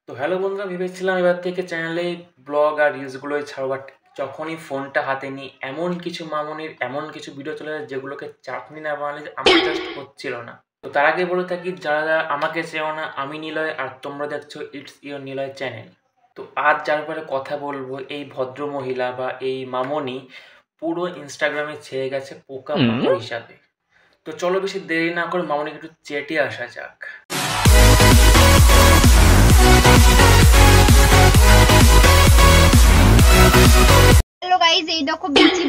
তো হ্যালো বন্ধুরা, ভেবেছিলাম এবার থেকে চ্যানেলে ব্লগ আর রিলসগুলোই ছাড়ো, বাট যখনই ফোনটা হাতে নিই এমন কিছু মামনির এমন কিছু ভিডিও চলে যায় যেগুলোকে চাটনি না বানালে আমার জাস্ট হচ্ছিল না। তো তার আগে বলে থাকি, যারা যারা আমাকে চেও না, আমি নিলয় আর তোমরা দেখছো ইটস ইয়োর নিলয় চ্যানেল। তো আজ যার ব্যাপারে কথা বলবো, এই ভদ্র মহিলা বা এই মামনি পুরো ইনস্টাগ্রামে ছেয়ে গেছে পোকা মাকড় হিসাবে। তো চলো বেশি দেরি না করে মামনিকে একটু চেটে আসা যাক। হ্যালো গাইস, এই দেখো বিচি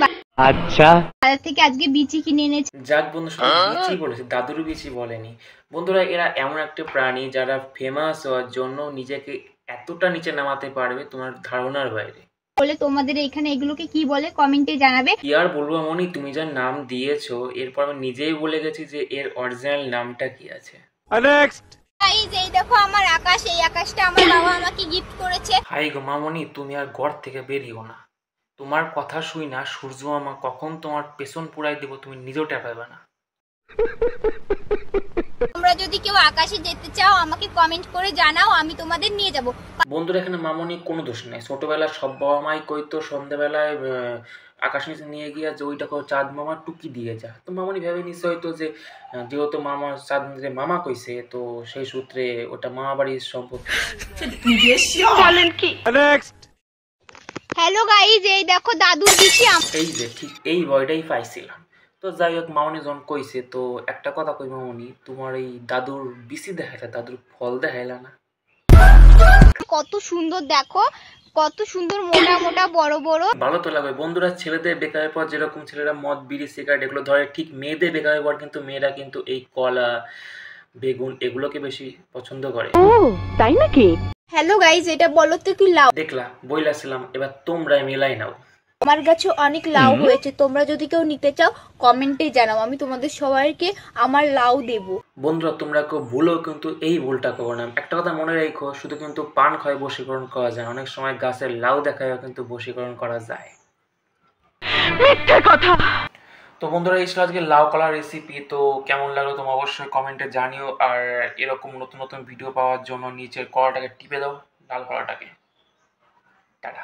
আচ্ছা বাজার থেকে আজকে বিচি কিনে এনেছি। যাক বন্ধু, শুধু বিচি বলেছে, দাদুর বিচি বলেনি। বন্ধুরা, এরা এমন একটা প্রাণী যারা ফেমাস হওয়ার জন্য নিজেকে এতটা নিচে নামাতে পারবে তোমার ধারণার বাইরে। বলে তোমাদের এখানে এগুলোকে কি বলে কমেন্টে জানাবে। কি আর বলবো মনি, তুমি যার নাম দিয়েছো এরপর আমি নিজেই বলে গেছি যে এর অরিজিনাল নামটা কি আছে। গাইস, এই দেখো আমার আকাশ, এই আকাশটা আমার বাবা আমাকে গিফট করেছে। হাই গো মামনি, তুমি আর ঘর থেকে বেরিও না। তোমার কথা শুই না সূর্য মামা কখন তোমার পেছন পুরাই দেবো তুমি নিজেও টের পাবে না। তোমরা যদি কেউ আকাশে যেতে চাও আমাকে কমেন্ট করে জানাও, আমি তোমাদের নিয়ে যাব। বন্ধুরা, এখানে মামনি কোনো দোষ নেই। ছোটবেলায় সব বাবা মাই কইতো সন্ধ্যাবেলায় আকাশ নিচে নিয়ে গিয়ে যে ওইটাকে চাঁদ মামা টুকি দিয়ে যা। তো মামনি ভেবে নিচ্ছে হয়তো যে যেহেতু মামা চাঁদ নিচে মামা কইছে, তো সেই সূত্রে ওটা মামা বাড়ির সম্পত্তি। হ্যালো গাইস, এই দেখো দাদুর বিচি। এই যে ঠিক এই বয়টাই পাইছিলাম। তো যাই হোক, মামনি যখন কইছে, তো একটা কথা কই মামনি, তোমার এই দাদুর বিচি দেখাইলা, দাদুর ফল দেখাইলা না। কত সুন্দর দেখো, কত সুন্দর মোটা মোটা বড় বড়। ভালো তো লাগবে বন্ধুরা। ছেলেদের বেকারের পর যেরকম ছেলেরা মদ বিড়ি সিগারেট এগুলো ধরে, ঠিক মেয়েদের বেকারের পর কিন্তু মেয়েরা কিন্তু এই কলা বেগুন এগুলোকে বেশি পছন্দ করে। তাই নাকি? হ্যালো গাইস, এটা বলো তো কি লাউ। দেখলা বইলাছিলাম, এবার তোমরাই মিলাই নাও। আমার কাছে অনেক লাউ হয়েছে, তোমরা যদি কেউ নিতে চাও কমেন্টে জানাও, আমি তোমাদের সবাইকে আমার লাউ দেবো। বন্ধুরা, তোমরা কেউ ভুলেও কিন্তু এই ভুলটা করো না। একটা কথা মনে রেখো, শুধু কিন্তু পান খায় বশীকরণ করা যায়, অনেক সময় গাছের লাউ দেখায়ও কিন্তু বশীকরণ করা যায়। মিথ্যে কথা। তো বন্ধুরা, এই ছিল আজকে লাউ কলার রেসিপি। তো কেমন লাগলো তোমরা অবশ্যই কমেন্টে জানিও। আর এরকম নতুন নতুন ভিডিও পাওয়ার জন্য নিচের কলাটাকে টিপে দাও, লাল কলাটাকে। টাটা।